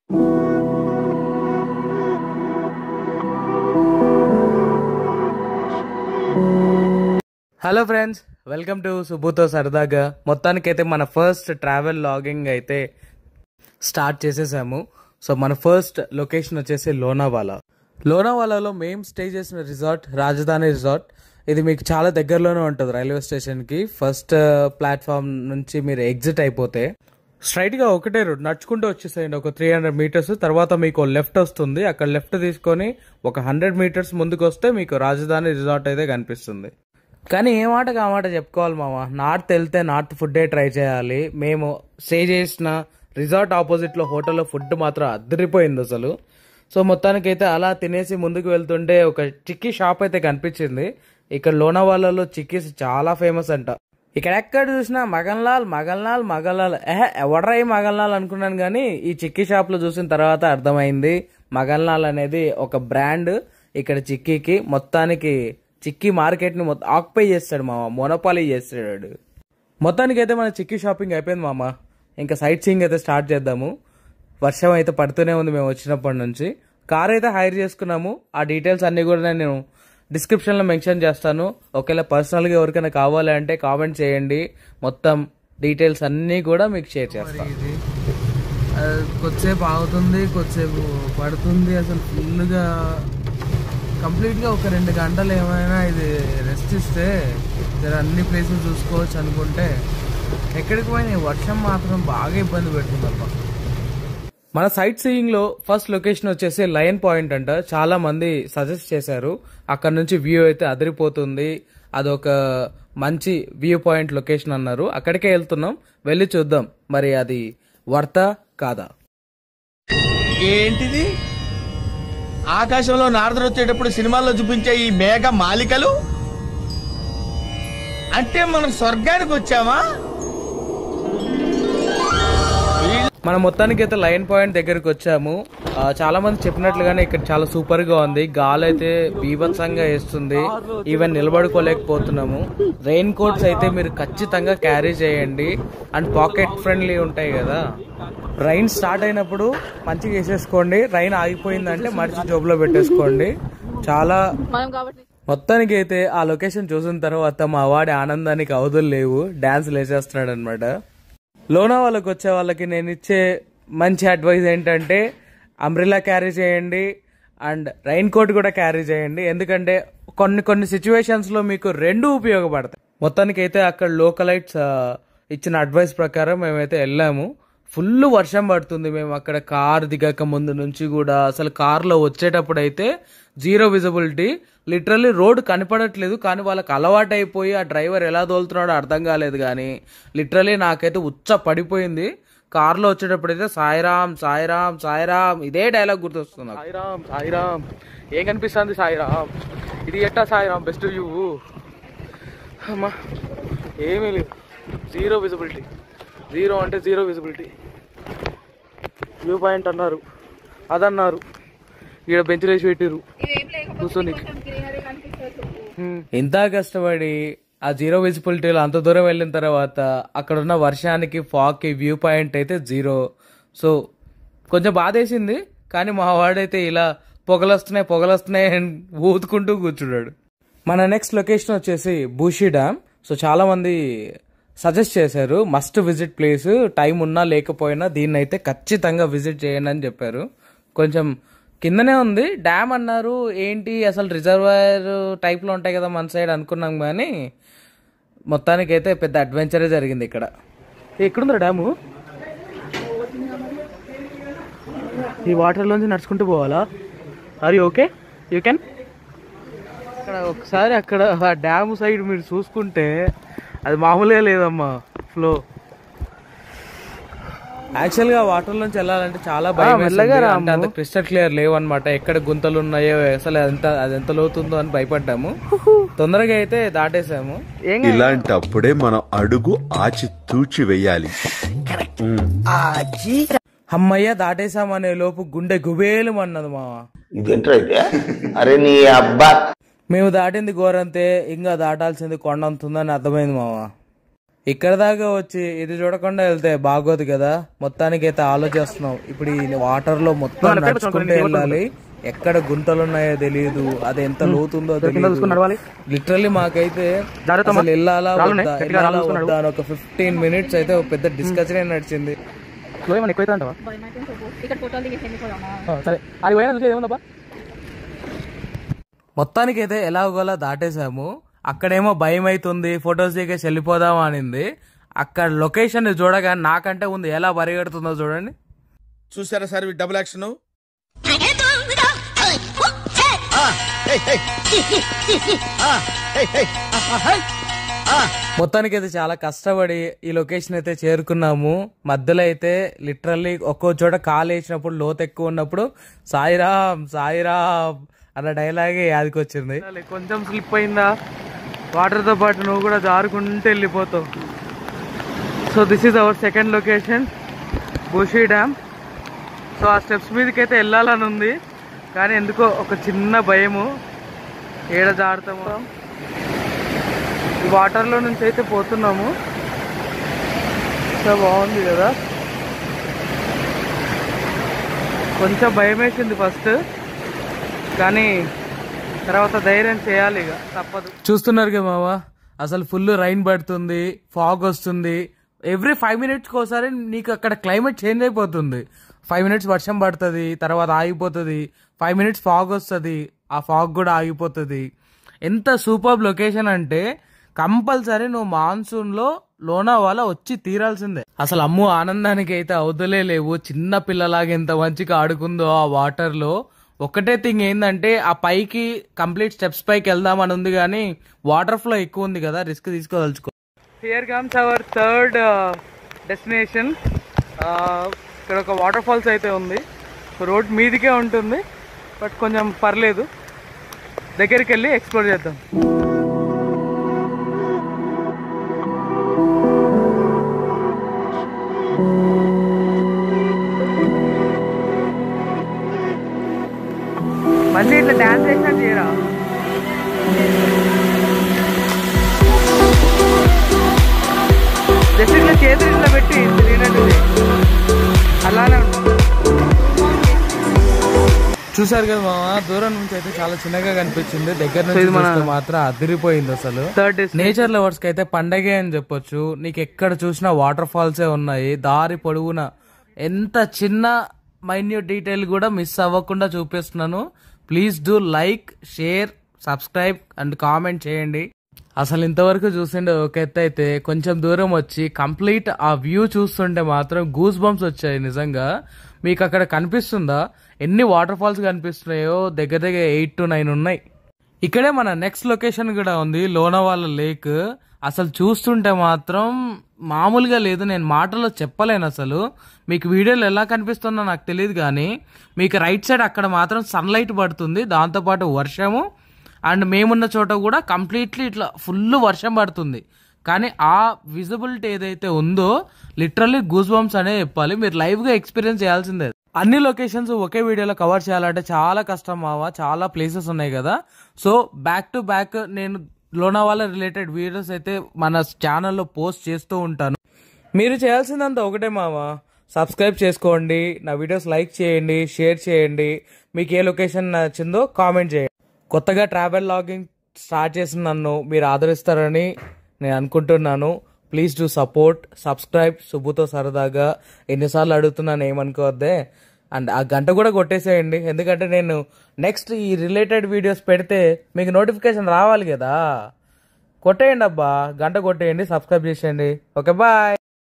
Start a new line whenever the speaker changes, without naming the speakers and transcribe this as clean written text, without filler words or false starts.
Hello friends, welcome to సుబ్బుతో సరదాగా. మొత్తానికైతే మన ఫస్ట్ ట్రావెల్ లాగింగ్ అయితే స్టార్ట్ చేసేసాము. సో మన ఫస్ట్ లొకేషన్ వచ్చేసి లోనావాలాలో మేము స్టే చేసిన రిసార్ట్ రాజధాని రిసార్ట్. ఇది మీకు చాలా దగ్గరలోనే ఉంటుంది రైల్వే స్టేషన్కి. ఫస్ట్ ప్లాట్ఫామ్ నుంచి మీరు ఎగ్జిట్ అయిపోతే స్ట్రైట్గా ఒకటే రోడ్ నడుచుకుంటూ వచ్చేసేయండి. ఒక 300 మీటర్స్ తర్వాత మీకు లెఫ్ట్ వస్తుంది. అక్కడ లెఫ్ట్ తీసుకొని ఒక 100 మీటర్స్ ముందుకు వస్తే మీకు రాజధాని రిసార్ట్ అయితే కనిపిస్తుంది. కానీ ఏ మాట కామాట చెప్పుకోవాలి మామ, నార్త్ వెళ్తే నార్త్ ఫుడ్డే ట్రై చేయాలి. మేము స్టే చేసిన రిసార్ట్ ఆపోజిట్లో హోటల్లో ఫుడ్ మాత్రం అద్దరిపోయింది అసలు. సో మొత్తానికైతే అలా తినేసి ముందుకు వెళ్తుంటే ఒక చిక్కీ షాప్ అయితే కనిపించింది. ఇక్కడ లోనావాలాలో చిక్కీస్ చాలా ఫేమస్ అంట. ఇక్కడ ఎక్కడ చూసినా మగన్లాల్ ఎవడ్రా ఈ మగన్లాల్ అనుకున్నాను. కానీ ఈ చిక్కీ షాప్లో చూసిన తర్వాత అర్థమైంది మగన్లాల్ అనేది ఒక బ్రాండ్ ఇక్కడ చిక్కీకి. మొత్తానికి చిక్కీ మార్కెట్ని ఆక్యుపై చేస్తాడు మామ, మొనోపాలీ చేస్తాడు. మొత్తానికి అయితే మన చిక్కీ షాపింగ్ అయిపోయింది మామ. ఇంకా సైట్ సీయింగ్ అయితే స్టార్ట్ చేద్దాము. వర్షం అయితే పడుతూనే ఉంది మేము వచ్చినప్పటి నుంచి. కార్ అయితే హైర్ చేసుకున్నాము. ఆ డీటెయిల్స్ అన్నీ కూడా నేను డిస్క్రిప్షన్లో మెన్షన్ చేస్తాను. ఒకవేళ పర్సనల్గా ఎవరికైనా కావాలి అంటే కామెంట్ చేయండి. మొత్తం డీటెయిల్స్ అన్నీ కూడా మీకు షేర్ చేస్తాను. కొద్దిసేపు ఆగుతుంది, కొద్దిసేపు పడుతుంది. అసలు ఫుల్గా కంప్లీట్గా ఒక 2 గంటలు ఏమైనా ఇది రెస్ట్ ఇస్తే జర అన్ని ప్లేసులు చూసుకోవచ్చు అనుకుంటే ఎక్కడికి పోయినా వర్షం మాత్రం బాగా ఇబ్బంది పెడుతుంది అబ్బా. మన సైట్ సీయింగ్ లో ఫస్ట్ లొకేషన్ వచ్చేసి లయన్ పాయింట్ అంట. చాలా మంది సజెస్ట్ చేశారు. అక్కడ నుంచి వ్యూ అయితే అదిరిపోతుంది, అదొక మంచి వ్యూ పాయింట్ లొకేషన్ అన్నారు. అక్కడికే వెళ్తున్నాం, వెళ్ళి చూద్దాం మరి అది వర్తా కాదా.
ఏంటిది ఆకాశంలో నారదుడు వచ్చేటప్పుడు సినిమాల్లో చూపించే ఈ మేఘ మాలికలు? అంటే మనం స్వర్గానికి వచ్చామా?
మనం మొత్తానికి అయితే లయన్ పాయింట్ దగ్గరకు వచ్చాము. చాలా మంది చెప్పినట్లుగానే ఇక్కడ చాలా సూపర్ గా ఉంది. గాలి అయితే బీభత్సంగా వేస్తుంది, ఈవెన్ నిలబడుకోలేకపోతున్నాము. రెయిన్ కోట్స్ అయితే మీరు ఖచ్చితంగా క్యారీ చేయండి. అండ్ పాకెట్ ఫ్రెండ్లీ ఉంటాయి కదా. రైన్ స్టార్ట్ అయినప్పుడు మంచిగా వేసేసుకోండి, రైన్ ఆగిపోయిందంటే మడిచి జోబులో పెట్టేసుకోండి. చాలా మొత్తానికి అయితే ఆ లొకేషన్ చూసిన తర్వాత మా వాడి ఆనందానికి అవధులు లేవు. డాన్స్ లేచేస్తున్నాడు అనమాట. లోనావాలాకి వచ్చే వాళ్ళకి నేను ఇచ్చే మంచి అడ్వైజ్ ఏంటంటే అంబ్రెల్లా క్యారీ చేయండి అండ్ రైన్ కోట్ కూడా క్యారీ చేయండి. ఎందుకంటే కొన్ని సిచ్యువేషన్స్లో మీకు రెండు ఉపయోగపడతాయి. మొత్తానికి అయితే అక్కడ లోకలైట్స్ ఇచ్చిన అడ్వైస్ ప్రకారం మేమైతే వెళ్ళాము. ఫుల్ వర్షం పడుతుంది. మేము అక్కడ కార్ దిగక ముందు నుంచి కూడా అసలు కార్లో వచ్చేటప్పుడు అయితే 0 విజిబిలిటీ, లిటరల్లీ రోడ్ కనపడట్లేదు. కానీ వాళ్ళకి అలవాటు అయిపోయి ఆ డ్రైవర్ ఎలా తోలుతున్నాడో అర్థం కాలేదు. కానీ లిటరల్లీ నాకైతే ఉచ్చ పడిపోయింది. కార్లో వచ్చేటప్పుడు అయితే సాయిరామ్ సాయిరామ్ సాయిరామ్ ఇదే డైలాగ్ గుర్తొస్తుంది. సాయిరామ్ సాయిరామ్ ఏం కనిపిస్తుంది సాయిరామ్, ఇది ఎట్టా సాయిరామ్ బెస్ట్ వ్యూ. అమ్మా ఏమీ లేదు, 0 విజిబిలిటీ. 0 అంటే 0 విజిబిలిటీ. వ్యూ పాయింట్ అన్నారు, అదన్నారు, ఇక్కడ బెంచ్లు వేసి పెట్టిరు కూర్చొని. ఇంత కష్టపడి ఆ 0 విజిబిలిటీలో అంత దూరం వెళ్ళిన తర్వాత అక్కడ ఉన్న వర్షానికి ఫాగ్కి వ్యూ పాయింట్ అయితే 0. సో కొంచెం బాధేసింది. కానీ మా వాడైతే ఇలా పొగలొస్తున్నాయి ఊతుకుంటూ కూర్చున్నాడు. మన నెక్స్ట్ లొకేషన్ వచ్చేసి బూషి డ్యామ్. సో చాలా మంది సజెస్ట్ చేశారు మస్ట్ విజిట్ ప్లేస్, టైం ఉన్నా లేకపోయినా దీన్ని అయితే ఖచ్చితంగా విజిట్ చేయండి అని చెప్పారు. కొంచెం కిందనే ఉంది డ్యామ్ అన్నారు. ఏంటి అసలు రిజర్వాయర్ టైప్లో ఉంటాయి కదా మన సైడ్ అనుకున్నాం. కానీ మొత్తానికి అయితే పెద్ద అడ్వెంచరే జరిగింది ఇక్కడ. ఎక్కడుందా డ్యాము? ఈ వాటర్లోంచి నడుచుకుంటూ పోవాలా? Are you okay? You can. అక్కడ ఒకసారి అక్కడ ఆ డ్యామ్ సైడ్ మీరు చూసుకుంటే అది మామూలుగా లేదమ్మా ఫ్లో. యాక్చువల్గా వాటర్ నుంచి వెళ్ళాలంటే చాలా భయం. అంటే అంత క్రిస్టల్ క్లియర్ లేవన్నమాట. ఎక్కడ గుంతలు ఉన్నాయో అసలు అది ఎంత లోతుందో అని భయపడ్డాము. తొందరగా అయితే దాటేసాము.
ఇలాంటప్పుడే మనం అడుగు ఆచి తూచి వెయ్యాలి.
అమ్మయ్య దాటేసామనే లోపు గుండె గుబేలు అన్నది మామ.
అరే నీ అబ్బా,
మేము దాటింది ఘోరంతే, ఇంకా దాటాల్సింది కొండంతుందని అర్థమైంది మామ. ఇక్కడ దాకా వచ్చి ఇది చూడకుండా వెళ్తే బాగోదు కదా. మొత్తానికి అయితే ఆలోచిస్తున్నాం ఇప్పుడు ఈ వాటర్ లో మొత్తం నడుచుకుంటే వెళ్ళాలి. ఎక్కడ గుంతలు ఉన్నాయో తెలియదు, అది ఎంత లోతుందో తెలియదు. లిటరల్లీ మాకైతే అసలు వెళ్ళాలా వద్దా అని ఒక 15 minutes అయితే ఒక పెద్ద డిస్కషన్ నడిచింది. మొత్తానికి అయితే ఎలాగోలా దాటేసాము. అక్కడేమో భయం అవుతుంది, ఫొటోస్ దిగేసి వెళ్ళిపోదాం అనింది. అక్కడ లొకేషన్ చూడగా నాకంటే ఉంది ఎలా పరిగెడుతుందో చూడండి.
చూసారా సార్ డబుల్ యాక్షన్.
మొత్తానికి అయితే చాలా కష్టపడి ఈ లొకేషన్ అయితే చేరుకున్నాము. మధ్యలో అయితే లిటరల్లీ ఒక్కో చోట కాలు వేసినప్పుడు లోతు ఎక్కువ ఉన్నప్పుడు సాయిరామ్ సాయిరామ్ అన్న డైలాగే యాదికొచ్చింది. కొంచెం స్లిప్ అయిందా వాటర్తో పాటు నువ్వు కూడా జారుకుంటూ వెళ్ళిపోతావు. So this is our second location, bushy dam. So ఆ స్టెప్స్ మీదకి అయితే వెళ్ళాలని ఉంది, కానీ ఎందుకో ఒక చిన్న భయము, ఏడ జారుతాము. ఈ వాటర్లో నుంచి అయితే పోతున్నాము. సో బాగుంది కదా. కొంచెం భయం వేసింది ఫస్ట్, కానీ తర్వాత ధైర్యం చేయాలి, ఇక తప్పదు. చూస్తున్నారు కదా మామ, అసలు ఫుల్ రైన్ పడుతుంది, ఫాగ్ వస్తుంది. ఎవ్రీ 5 minutes ఒకసారి నీకు అక్కడ క్లైమేట్ చేంజ్ అయిపోతుంది. 5 minutes వర్షం పడుతుంది, తర్వాత ఆగిపోతుంది. 5 minutes ఫాగ్ వస్తుంది, ఆ ఫాగ్ కూడా ఆగిపోతుంది. ఎంత సూపర్ లొకేషన్ అంటే కంపల్సరీ నువ్వు మాన్సూన్ లో లోనావాలా వచ్చి తీరాల్సిందే. అసలు అమ్ము ఆనందానికి అయితే అవతలే లేవు. చిన్న పిల్లలాగా ఎంత మంచిగా ఆడుకుందో ఆ వాటర్ లో. ఒకటే థింగ్ ఏంటంటే ఆ పైకి కంప్లీట్ స్టెప్స్ పైకి వెళ్దామని ఉంది, కానీ వాటర్ ఫ్లో ఎక్కువ ఉంది కదా, రిస్క్ తీసుకోదలుచుకో. Here comes our third destination. ఇక్కడ ఒక వాటర్ ఫాల్స్ అయితే ఉంది. రోడ్ మీదికే ఉంటుంది, బట్ కొంచెం పర్లేదు. దగ్గరికి వెళ్ళి ఎక్స్ప్లోర్ చేద్దాం. మళ్ళీ ఇట్లా డాన్స్ వేసినట్టు చేయరా. జస్ట్ ఇట్లా చేతులు ఇట్లా పెట్టి తిరిగినట్టు అలానే ఉంటుంది. చూసారు కదా మామ, దూరం నుంచి అయితే చాలా చిన్నగా కనిపించింది, దగ్గర నుంచి మాత్రం అదిరిపోయింది. అసలు నేచర్ లవర్స్ కి అయితే పండగే అని చెప్పొచ్చు. నీకు ఎక్కడ చూసినా వాటర్ ఫాల్సే ఉన్నాయి దారి పొడవున. ఎంత చిన్న మైన్యూట్ డీటెయిల్ కూడా మిస్ అవ్వకుండా చూపిస్తున్నాను. Please do like, share, subscribe and comment చేయండి. అసలు ఇంతవరకు చూసిండే ఒక ఎత్తు అయితే, కొంచెం దూరం వచ్చి కంప్లీట్ ఆ వ్యూ చూస్తుంటే మాత్రం గూస్ బంప్స్ వచ్చాయి నిజంగా. మీకు అక్కడ కనిపిస్తుందా ఎన్ని వాటర్ ఫాల్స్ కనిపిస్తున్నాయో? దగ్గర దగ్గర 8 to 9 ఉన్నాయి. ఇక్కడే మన నెక్స్ట్ లొకేషన్ కూడా ఉంది, లోనావాలా లేక్. అసలు చూస్తుంటే మాత్రం మామూలుగా లేదు, నేను మాటల్లో చెప్పలేను. అసలు మీకు వీడియోలో ఎలా కనిపిస్తుందో నాకు తెలియదు, కానీ మీకు రైట్ సైడ్ అక్కడ మాత్రం సన్లైట్ పడుతుంది, దాంతోపాటు వర్షము. అండ్ మేమున్న చోట కూడా కంప్లీట్లీ ఇట్లా ఫుల్ వర్షం పడుతుంది. కానీ ఆ విజిబిలిటీ ఏదైతే ఉందో లిటరల్లీ గూస్ బంప్స్ అనే చెప్పాలి. మీరు లైవ్గా ఎక్స్పీరియన్స్ చేయాల్సిందే. అన్ని లొకేషన్స్ ఒకే వీడియోలో కవర్ చేయాలంటే చాలా కష్టం మావా, చాలా ప్లేసెస్ ఉన్నాయి కదా. సో బ్యాక్ టు బ్యాక్ నేను లోనావాలా రిలేటెడ్ వీడియోస్ అయితే మన ఛానల్లో పోస్ట్ చేస్తూ ఉంటాను. మీరు చేయాల్సిందంతా ఒకటే మావా, సబ్స్క్రైబ్ చేసుకోండి, నా వీడియోస్ లైక్ చేయండి, షేర్ చేయండి. మీకు ఏ లొకేషన్ నచ్చిందో కామెంట్ చేయండి. కొత్తగా ట్రావెల్ లాగింగ్ స్టార్ట్ చేసిన నన్ను మీరు ఆదరిస్తారని నేను అనుకుంటున్నాను. Please do support, subscribe. సుబ్బుతో సరదాగా ఎన్నిసార్లు అడుగుతున్నాను, ఏమనుకోవద్దే. అండ్ ఆ గంట కూడా కొట్టేసేయండి, ఎందుకంటే నేను నెక్స్ట్ ఈ రిలేటెడ్ వీడియోస్ పెడితే మీకు నోటిఫికేషన్ రావాలి కదా. కొట్టేయండి అబ్బా, గంట కొట్టేయండి, సబ్స్క్రైబ్ చేసేయండి. Okay bye.